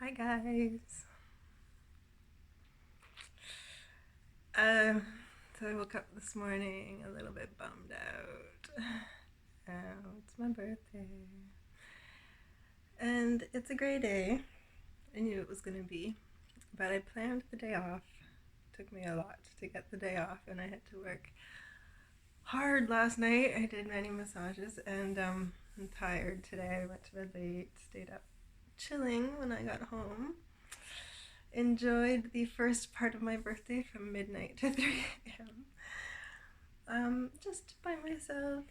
Hi guys. So I woke up this morning a little bit bummed out. It's my birthday. And it's a great day. I knew it was going to be. But I planned the day off. It took me a lot to get the day off, and I had to work hard last night. I did many massages, and I'm tired today. I went to bed late, stayed up chilling when I got home. Enjoyed the first part of my birthday from midnight to 3 a.m. Just by myself,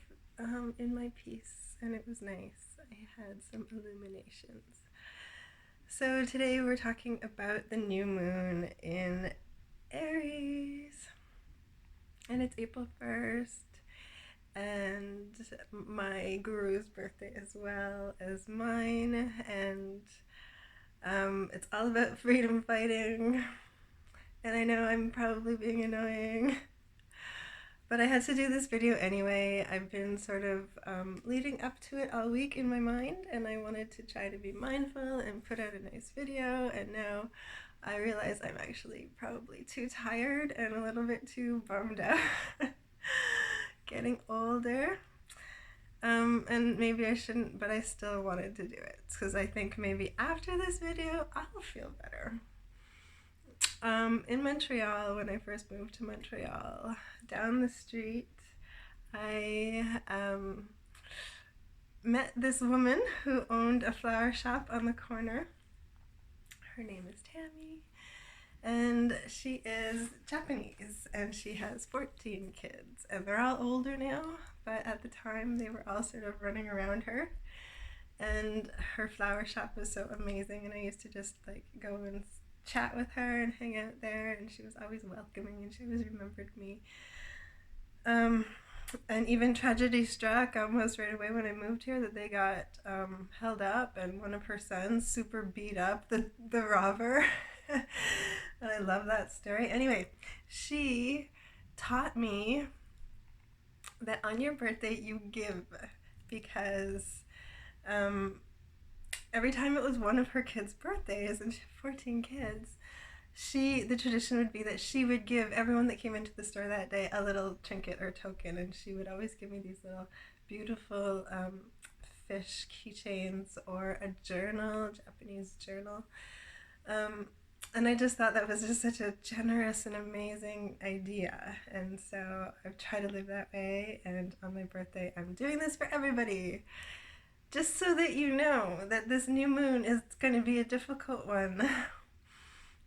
in my peace, and it was nice. I had some illuminations. So today we're talking about the new moon in Aries, and it's April 1st, and my guru's birthday as well as mine, and it's all about freedom fighting. And I know I'm probably being annoying, but I had to do this video anyway. I've been sort of leading up to it all week in my mind, and I wanted to try to be mindful and put out a nice video, and now I realize I'm actually probably too tired and a little bit too bummed out. Getting older. And maybe I shouldn't, but I still wanted to do it because I think maybe after this video I'll feel better. In Montreal, when I first moved to Montreal, down the street, I met this woman who owned a flower shop on the corner. Her name is Tammy, and she is Japanese, and she has 14 kids, and they're all older now, but at the time they were all sort of running around her. And her flower shop was so amazing, and I used to just like go and chat with her and hang out there, and she was always welcoming, and she always remembered me. And even tragedy struck almost right away when I moved here that they got held up, and one of her sons super beat up the robber. And I love that story. Anyway, she taught me that on your birthday you give, because every time it was one of her kids' birthdays, and she had 14 kids, the tradition would be that she would give everyone that came into the store that day a little trinket or token, and she would always give me these little beautiful fish keychains or a journal, Japanese journal. And I just thought that was just such a generous and amazing idea, and so I've tried to live that way, and on my birthday I'm doing this for everybody. Just so that you know that this new moon is going to be a difficult one.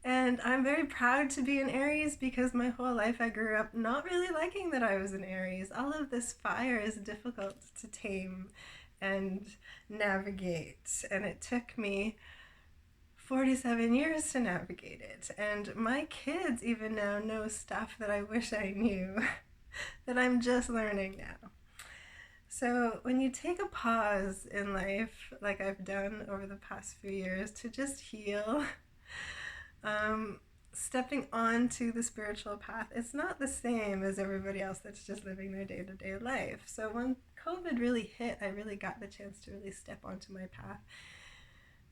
And I'm very proud to be an Aries because my whole life I grew up not really liking that I was an Aries. All of this fire is difficult to tame and navigate, and it took me 47 years to navigate it. And my kids even now know stuff that I wish I knew that I'm just learning now. So when you take a pause in life, like I've done over the past few years, to just heal, stepping onto the spiritual path, it's not the same as everybody else that's just living their day-to-day life. So when COVID really hit, I really got the chance to really step onto my path.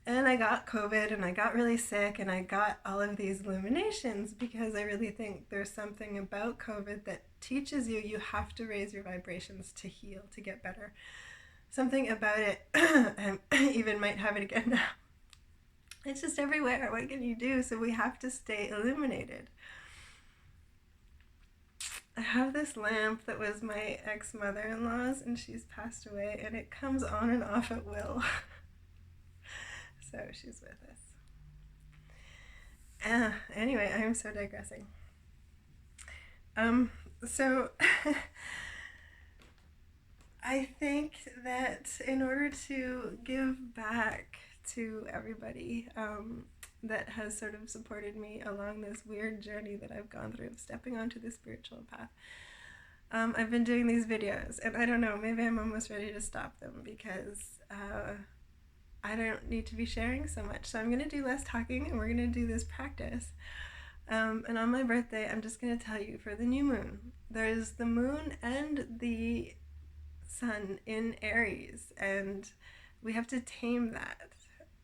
And I got COVID, and I got really sick, and I got all of these illuminations because I really think there's something about COVID that teaches you have to raise your vibrations to heal, to get better. Something about it, I even might have it again now. It's just everywhere. What can you do? So we have to stay illuminated. I have this lamp that was my ex-mother-in-law's, and she's passed away, and it comes on and off at will. So she's with us. Anyway, I am so digressing. So I think that in order to give back to everybody that has sort of supported me along this weird journey that I've gone through of stepping onto the spiritual path, I've been doing these videos, and I don't know, maybe I'm almost ready to stop them because I don't need to be sharing so much. So I'm going to do less talking, and we're going to do this practice. And on my birthday, I'm just going to tell you, for the new moon, there's the moon and the sun in Aries, and we have to tame that.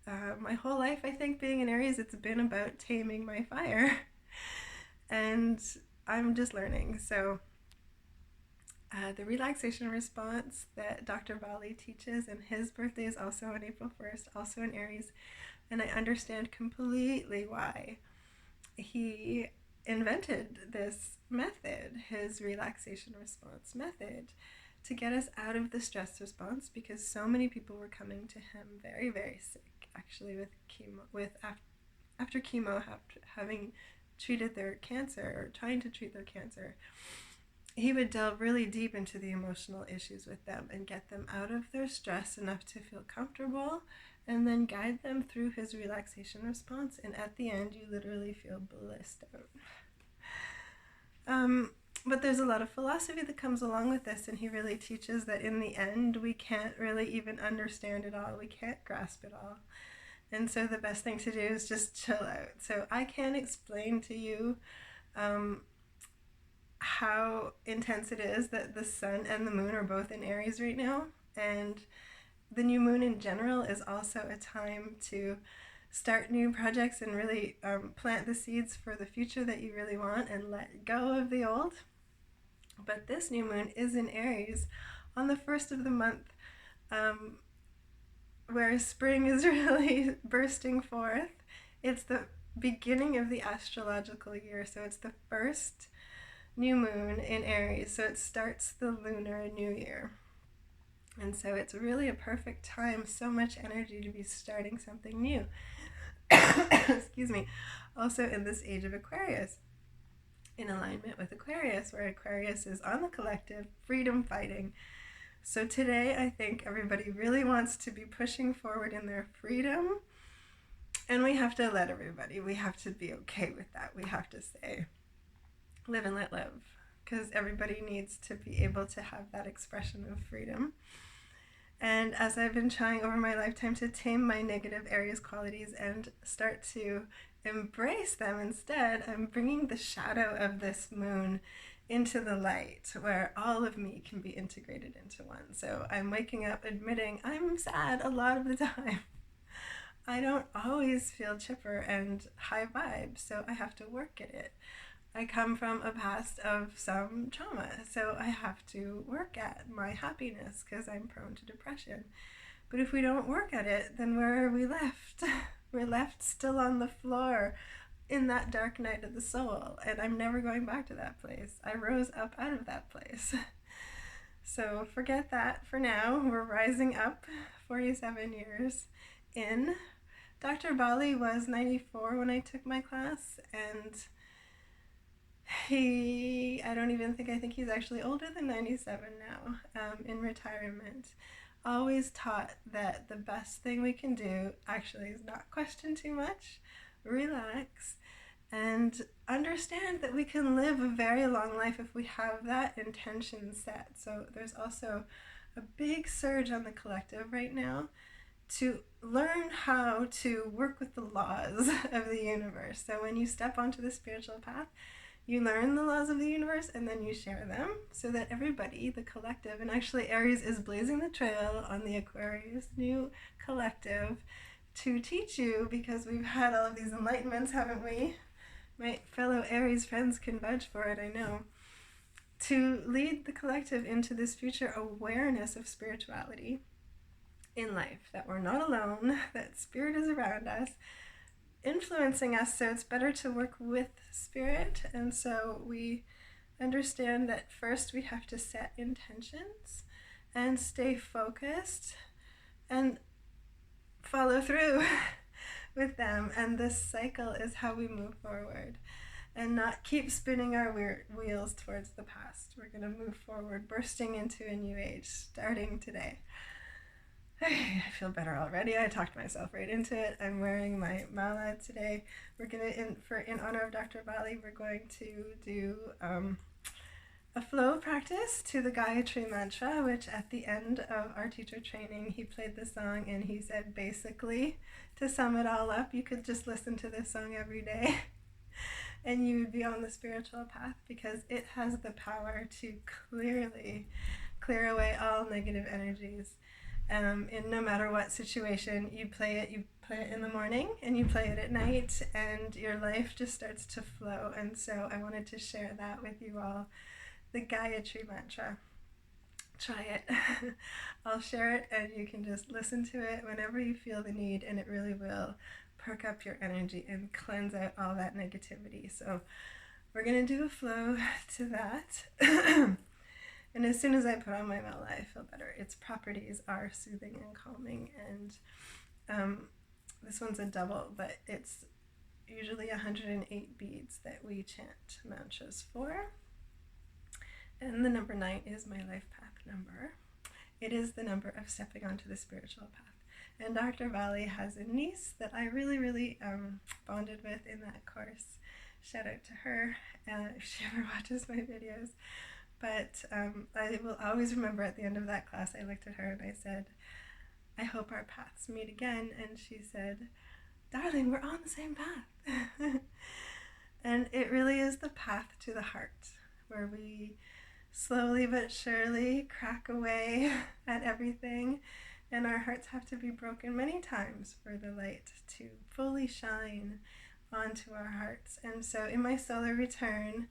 my whole life, I think, being an Aries, it's been about taming my fire. And I'm just learning. So the relaxation response that Dr. Bali teaches, and his birthday is also on April 1st, also in Aries, and I understand completely why he invented this method, his relaxation response method, to get us out of the stress response, because so many people were coming to him very, very sick, actually, with chemo, after chemo, having treated their cancer, or trying to treat their cancer. He would delve really deep into the emotional issues with them and get them out of their stress enough to feel comfortable, and then guide them through his relaxation response. And at the end, you literally feel blissed out. But there's a lot of philosophy that comes along with this, and he really teaches that in the end, we can't really even understand it all. We can't grasp it all. And so the best thing to do is just chill out. So I can't explain to you how intense it is that the sun and the moon are both in Aries right now. And the new moon in general is also a time to start new projects and really plant the seeds for the future that you really want, and let go of the old. But this new moon is in Aries on the first of the month, where spring is really bursting forth. It's the beginning of the astrological year, so it's the first new moon in Aries, so it starts the lunar new year. And so it's really a perfect time, so much energy to be starting something new. Excuse me. Also in this age of Aquarius, in alignment with Aquarius, where Aquarius is on the collective, freedom fighting. So today, I think everybody really wants to be pushing forward in their freedom, and we have to let everybody, we have to be okay with that. We have to say, live and let live, because everybody needs to be able to have that expression of freedom. And as I've been trying over my lifetime to tame my negative Aries qualities and start to embrace them instead, I'm bringing the shadow of this moon into the light, where all of me can be integrated into one. So I'm waking up admitting I'm sad a lot of the time. I don't always feel chipper and high vibes, so I have to work at it. I come from a past of some trauma, so I have to work at my happiness because I'm prone to depression. But if we don't work at it, then where are we left? We're left still on the floor in that dark night of the soul, and I'm never going back to that place. I rose up out of that place. So forget that for now. We're rising up 47 years in. Dr. Bali was 94 when I took my class, and I think he's actually older than 97 now, in retirement. Always taught that the best thing we can do actually is not question too much, relax, and understand that we can live a very long life if we have that intention set. So there's also a big surge on the collective right now to learn how to work with the laws of the universe. So when you step onto the spiritual path, you learn the laws of the universe, and then you share them so that everybody, the collective, and actually Aries is blazing the trail on the Aquarius new collective to teach you, because we've had all of these enlightenments, haven't we? My fellow Aries friends can vouch for it, I know. To lead the collective into this future awareness of spirituality in life, that we're not alone, that spirit is around us, influencing us, so it's better to work with spirit. And so we understand that first we have to set intentions and stay focused and follow through with them, and this cycle is how we move forward and not keep spinning our wheels towards the past. We're going to move forward, bursting into a new age starting today. I feel better already. I talked myself right into it. I'm wearing my mala today. We're gonna, in honor of Dr. Bali, we're going to do a flow practice to the Gayatri mantra, which at the end of our teacher training, he played the song and he said, basically, to sum it all up, you could just listen to this song every day and you would be on the spiritual path, because it has the power to clearly clear away all negative energies. In no matter what situation, you play it, you play it in the morning and you play it at night, and your life just starts to flow. And so I wanted to share that with you all. The Gayatri mantra. Try it. I'll share it and you can just listen to it whenever you feel the need, and it really will perk up your energy and cleanse out all that negativity. So we're going to do a flow to that. And as soon as I put on my mala, I feel better. Its properties are soothing and calming, and this one's a double, but it's usually 108 beads that we chant mantras for. And the number 9 is my life path number. It is the number of stepping onto the spiritual path. And Dr. Bali has a niece that I really bonded with in that course. Shout out to her if she ever watches my videos. But I will always remember at the end of that class, I looked at her and I said, I hope our paths meet again. And she said, darling, we're on the same path. And it really is the path to the heart, where we slowly but surely crack away at everything, and our hearts have to be broken many times for the light to fully shine onto our hearts. And so in my solar return,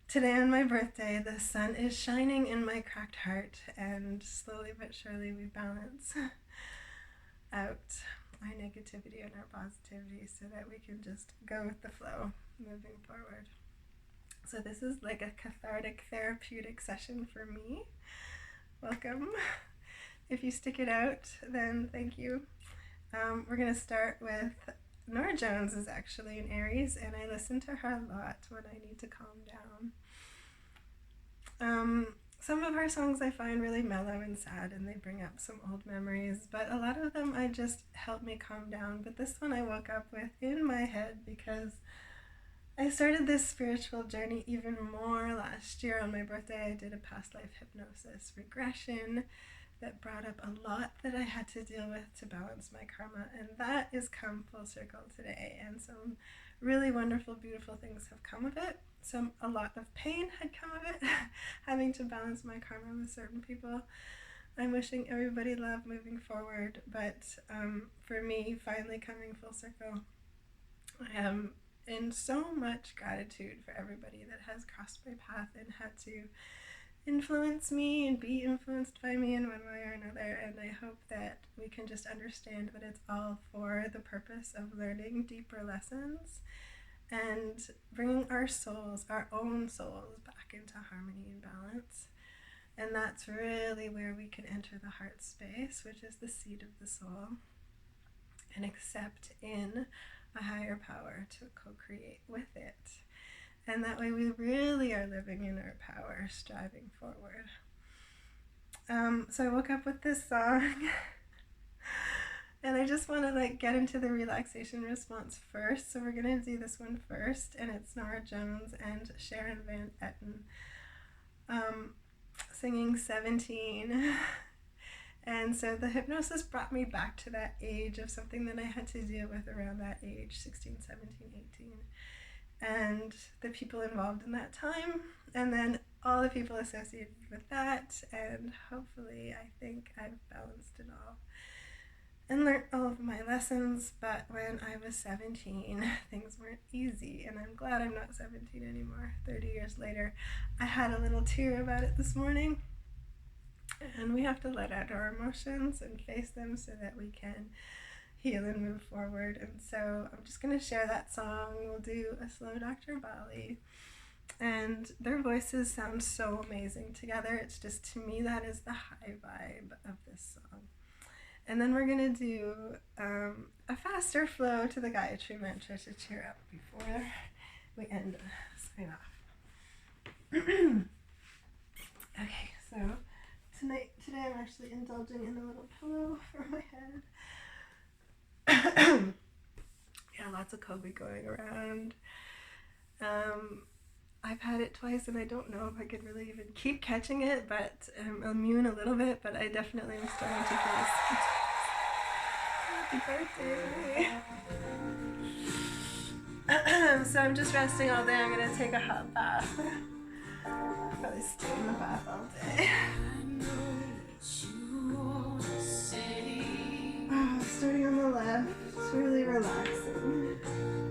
today on my birthday, the sun is shining in my cracked heart, and slowly but surely we balance out our negativity and our positivity so that we can just go with the flow moving forward. So this is like a cathartic, therapeutic session for me. Welcome. If you stick it out, then thank you. We're going to start with Nora Jones is actually an Aries, and I listen to her a lot when I need to calm down. Some of her songs I find really mellow and sad, and they bring up some old memories, but a lot of them I just help me calm down. But this one I woke up with in my head because I started this spiritual journey even more last year. On my birthday, I did a past life hypnosis regression that brought up a lot that I had to deal with to balance my karma, and that is come full circle today, and some really wonderful, beautiful things have come of it. A lot of pain had come of it, having to balance my karma with certain people. I'm wishing everybody love moving forward, but for me, finally coming full circle, I am in so much gratitude for everybody that has crossed my path and had to influence me and be influenced by me in one way or another. And I hope that we can just understand that it's all for the purpose of learning deeper lessons and bringing our souls, our own souls, back into harmony and balance. And that's really where we can enter the heart space, which is the seat of the soul, and accept in a higher power to co-create with it. And that way we really are living in our power, striving forward. So I woke up with this song and I just want to get into the relaxation response first. So we're going to do this one first, and it's Nora Jones and Sharon Van Etten singing 17. And so the hypnosis brought me back to that age of something that I had to deal with around that age, 16, 17, 18. And the people involved in that time, and then all the people associated with that, and hopefully I think I've balanced it all and learned all of my lessons. But when I was 17, things weren't easy, and I'm glad I'm not 17 anymore. 30 years later, I had a little tear about it this morning, and we have to let out our emotions and face them so that we can heal and move forward. And so I'm just going to share that song. We'll do a slow Dr. Bali, and their voices sound so amazing together. It's just, to me, that is the high vibe of this song. And then we're going to do a faster flow to the Gayatri mantra to cheer up before we end sign off. Okay, so today I'm actually indulging in a little pillow for my head. Yeah, lots of COVID going around. I've had it twice, and I don't know if I could really even keep catching it, but I'm immune a little bit, but I definitely am starting to feel this. Happy birthday. So I'm just resting all day. I'm going to take a hot bath. Probably stay in the bath all day. Starting on the left. relaxing.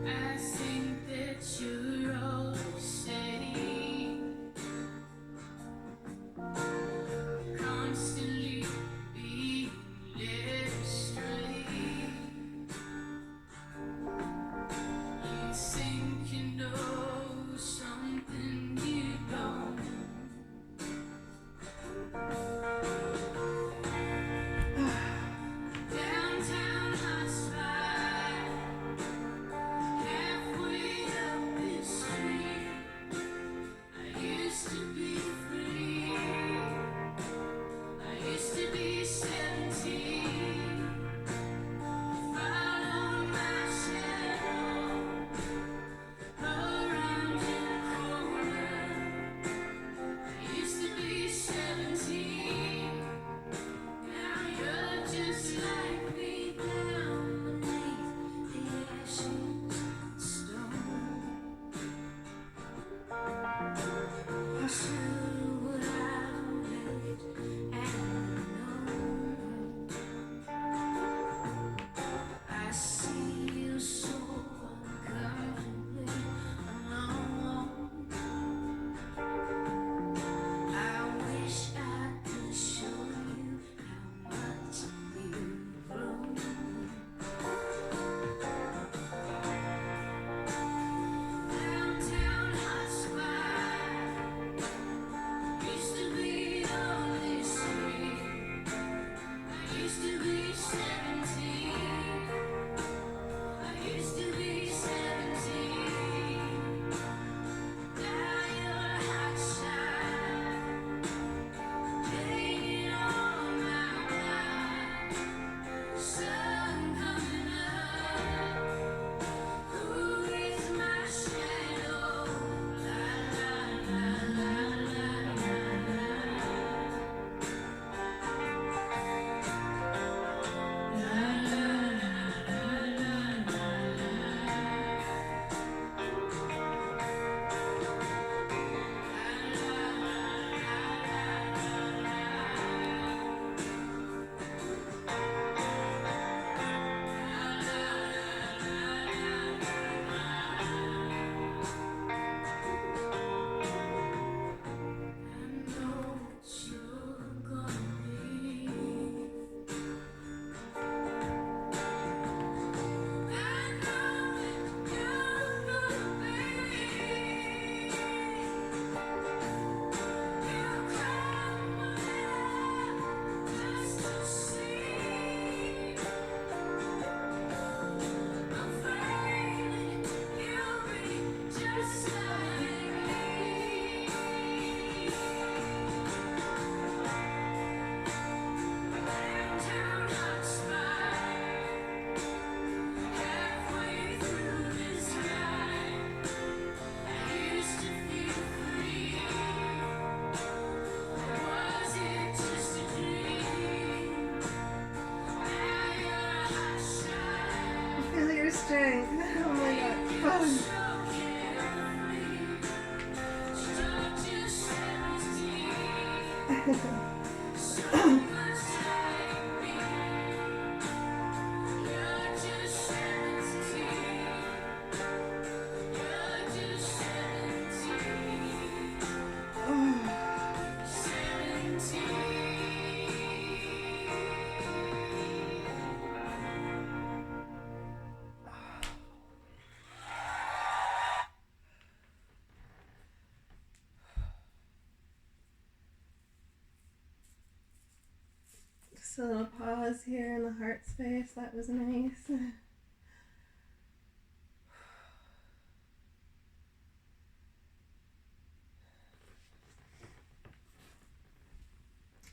I think that you're all saying, constantly being led astray. You think you know something you don't. Downtown hot spot, halfway up this street. I used to be free. I used to be 17. Follow my shadow around your corner. I used to be 17. Now you're just like me down beneath the ashes and stone. True what I've lived and known. I see you so uncomfortably alone. I wish I could show you how much you've grown. Downtown hot spot used to be on this street. I used to be 17. I used to be 17. Now you're hot shot, hanging on my mind. Sun coming up. Who is my shadow? La la la la Feel your strength. Oh my god. Fun. Just a little pause here in the heart space. That was nice.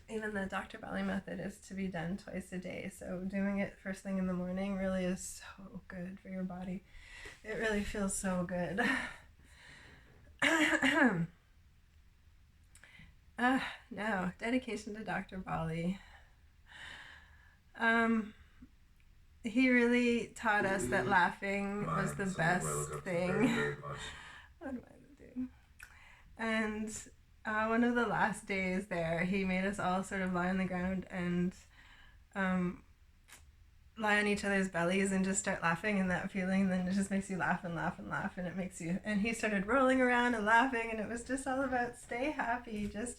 Even the Dr. Bali method is to be done twice a day, so doing it first thing in the morning really is so good for your body. It really feels so good. Now, dedication to Dr. Bali. He really taught us that laughing was the best thing. What am I doing? And one of the last days there, he made us all sort of lie on the ground and lie on each other's bellies and just start laughing, and that feeling then it just makes you laugh and laugh and laugh, and it makes you, and he started rolling around and laughing, and it was just all about stay happy. Just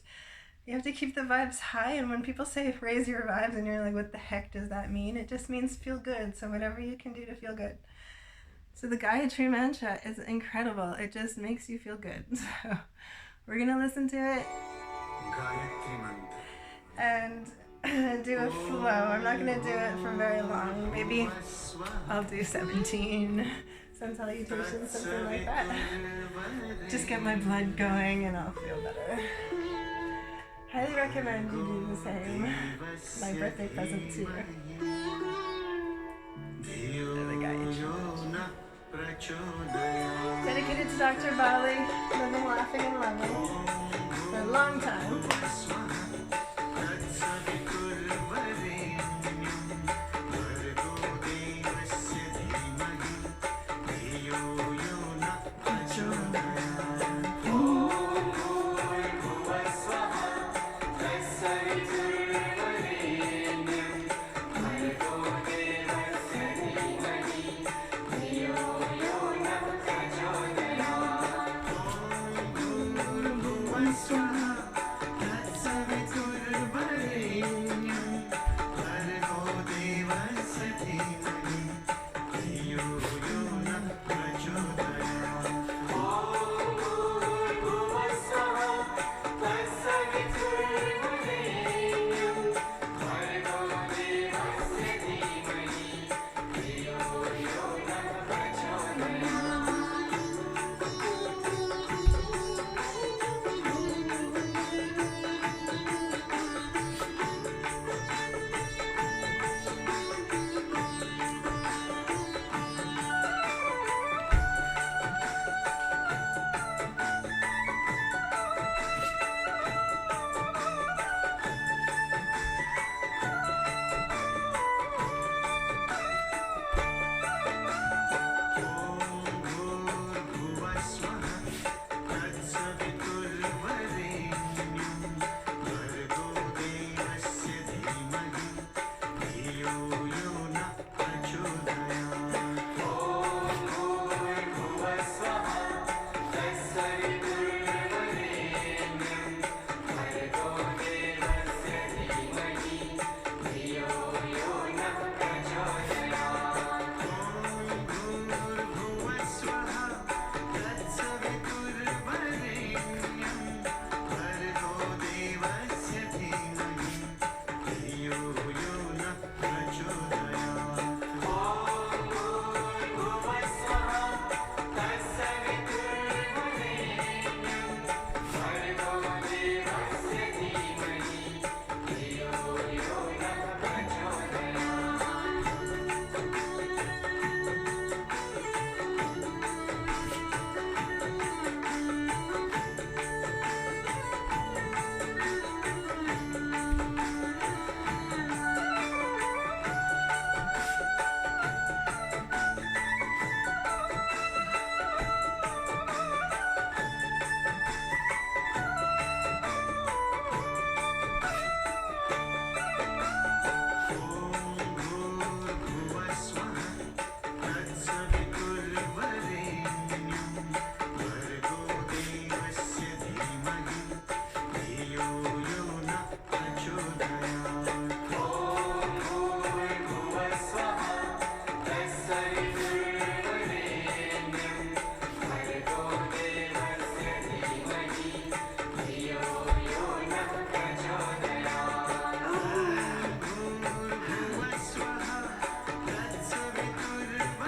you have to keep the vibes high, and when people say raise your vibes and you're like, what the heck does that mean? It just means feel good. So whatever you can do to feel good. So the Gayatri mantra is incredible. It just makes you feel good. So we're gonna listen to it and do a flow. I'm not gonna do it for very long. Maybe I'll do 17 sun salutations, something like that. Just get my blood going and I'll feel better. Highly recommend you do the same. My birthday present to you. The Gayatri. Dedicated to Dr. Bali, living, laughing, and loving for a long time.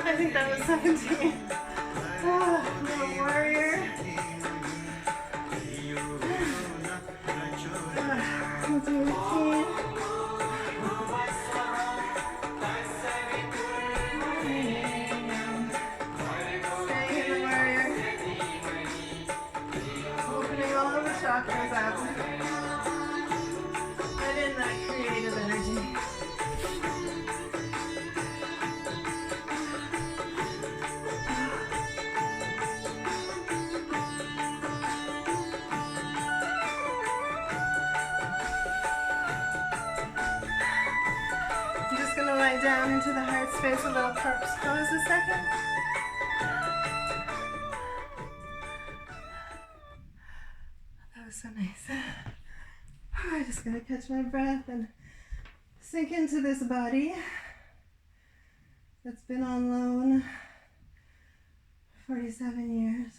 I think that was 17. Little warrior. We'll do 18. Staying in the warrior. Opening all of the chakras up. Let in that creative energy. down into the heart space, a little corpse pose a second. That was so nice. I'm just gonna catch my breath and sink into this body that's been on loan 47 years.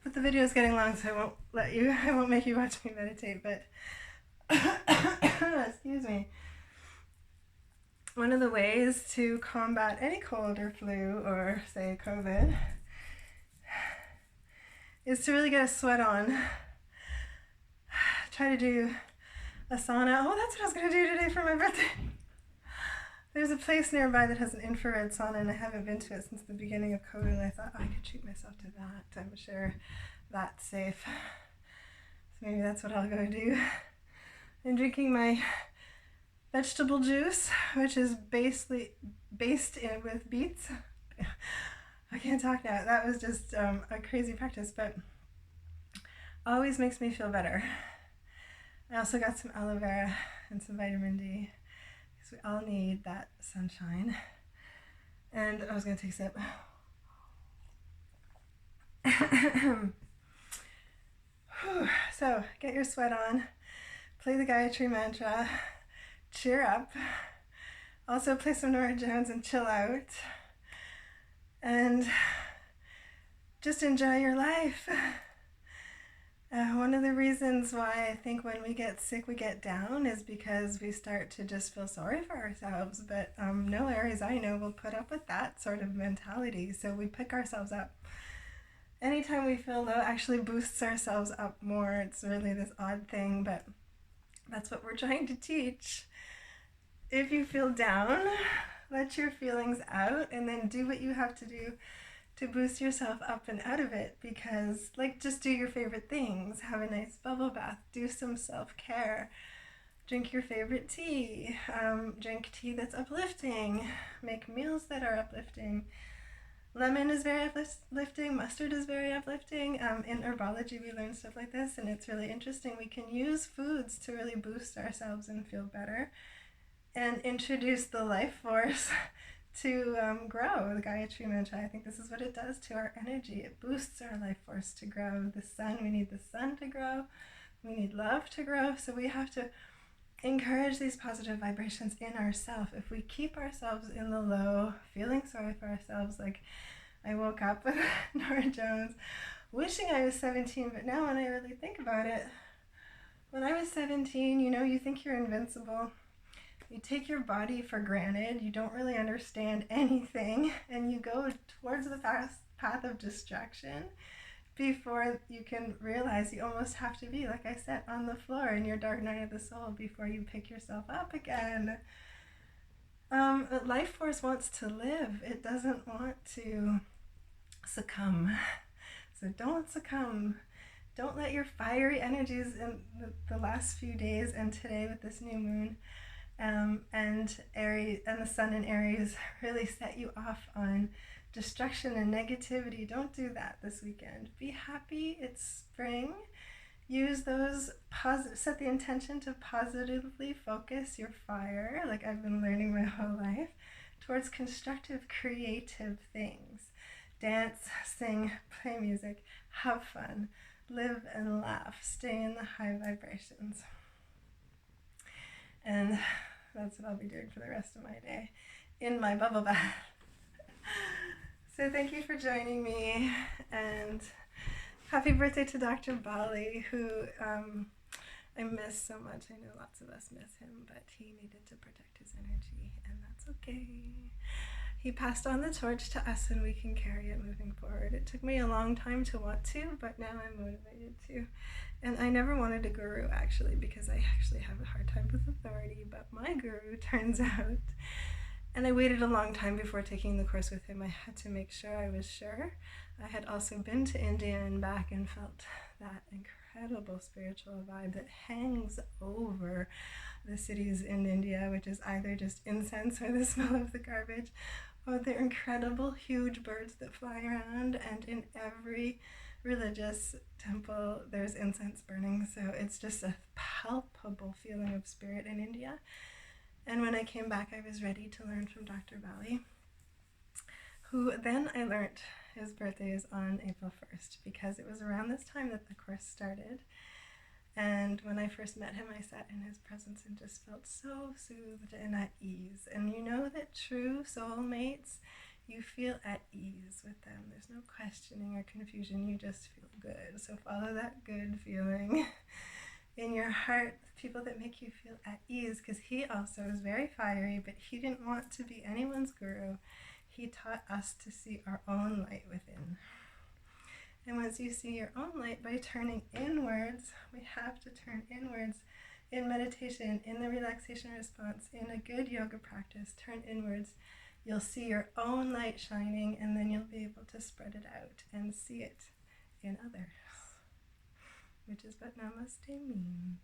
But the video is getting long, so I won't make you watch me meditate, but excuse me. One of the ways to combat any cold or flu or say COVID is to really get a sweat on. Try to do a sauna. Oh, that's what I was going to do today for my birthday. There's a place nearby that has an infrared sauna, and I haven't been to it since the beginning of COVID. I thought I could treat myself to that. I'm sure that's safe. So maybe that's what I'll go do. I'm drinking my vegetable juice, which is based with beets. I can't talk now. That was just a crazy practice, but always makes me feel better. I also got some aloe vera and some vitamin D, because we all need that sunshine. And I was going to take a sip. So, get your sweat on, play the Gayatri mantra, cheer up, also play some Nora Jones and chill out, and just enjoy your life. One of the reasons why I think when we get sick we get down is because we start to just feel sorry for ourselves, but no Aries I know will put up with that sort of mentality, so we pick ourselves up. Anytime we feel low actually boosts ourselves up more. It's really this odd thing, but that's what we're trying to teach. If you feel down, let your feelings out and then do what you have to do to boost yourself up and out of it, because just do your favorite things. Have a nice bubble bath, do some self-care, drink your favorite tea, drink tea that's uplifting, make meals that are uplifting. Lemon is very uplifting, mustard is very uplifting. In herbology we learn stuff like this, and it's really interesting. We can use foods to really boost ourselves and feel better and introduce the life force to grow. The Gayatri mantra, I think this is what it does to our energy. It boosts our life force to grow. The sun, we need the sun to grow. We need love to grow. So we have to encourage these positive vibrations in ourselves. If we keep ourselves in the low, feeling sorry for ourselves, like I woke up with Nora Jones, wishing I was 17, but now when I really think about it, when I was 17, you think you're invincible. You take your body for granted, you don't really understand anything, and you go towards the path of distraction before you can realize you almost have to be, like I said, on the floor in your dark night of the soul before you pick yourself up again. Life force wants to live. It doesn't want to succumb. So don't succumb. Don't let your fiery energies in the last few days and today with this new moon and Aries and the sun in Aries really set you off on destruction and negativity. Don't do that this weekend. Be happy. It's spring. Use those set the intention to positively focus your fire, like I've been learning my whole life, towards constructive, creative things. Dance, sing, play music, have fun, live and laugh, stay in the high vibrations. And that's what I'll be doing for the rest of my day in my bubble bath. So thank you for joining me, and happy birthday to Dr. Bali, who I miss so much. I know lots of us miss him, but he needed to protect his energy, and that's okay. He passed on the torch to us, and we can carry it moving forward. It took me a long time to want to, but now I'm motivated to. And I never wanted a guru, actually, because I actually have a hard time with authority, but my guru, turns out. And I waited a long time before taking the course with him. I had to make sure I was sure. I had also been to India and back and felt that incredible spiritual vibe that hangs over the cities in India, which is either just incense or the smell of the garbage, or the incredible huge birds that fly around. And in every religious temple there's incense burning, so it's just a palpable feeling of spirit in India. And when I came back, I was ready to learn from Dr. Bali, who then I learned his birthday is on April 1st, because it was around this time that the course started. And when I first met him, I sat in his presence and just felt so soothed and at ease. And you know that true soulmates, you feel at ease with them. There's no questioning or confusion. You just feel good. So follow that good feeling in your heart, people that make you feel at ease, because he also is very fiery, but he didn't want to be anyone's guru. He taught us to see our own light within. And once you see your own light by turning inwards, we have to turn inwards in meditation, in the relaxation response, in a good yoga practice. Turn inwards. You'll see your own light shining, and then you'll be able to spread it out and see it in others, which is what Namaste means.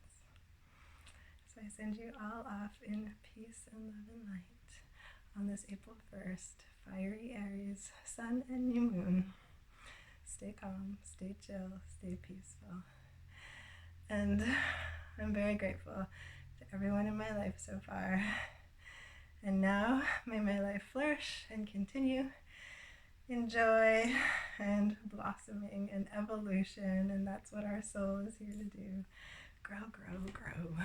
So I send you all off in peace and love and light on this April 1st, fiery Aries, sun and new moon. Stay calm, stay chill, stay peaceful. And I'm very grateful to everyone in my life so far. And now, may my life flourish and continue in joy and blossoming and evolution. And that's what our soul is here to do. Grow, grow, grow.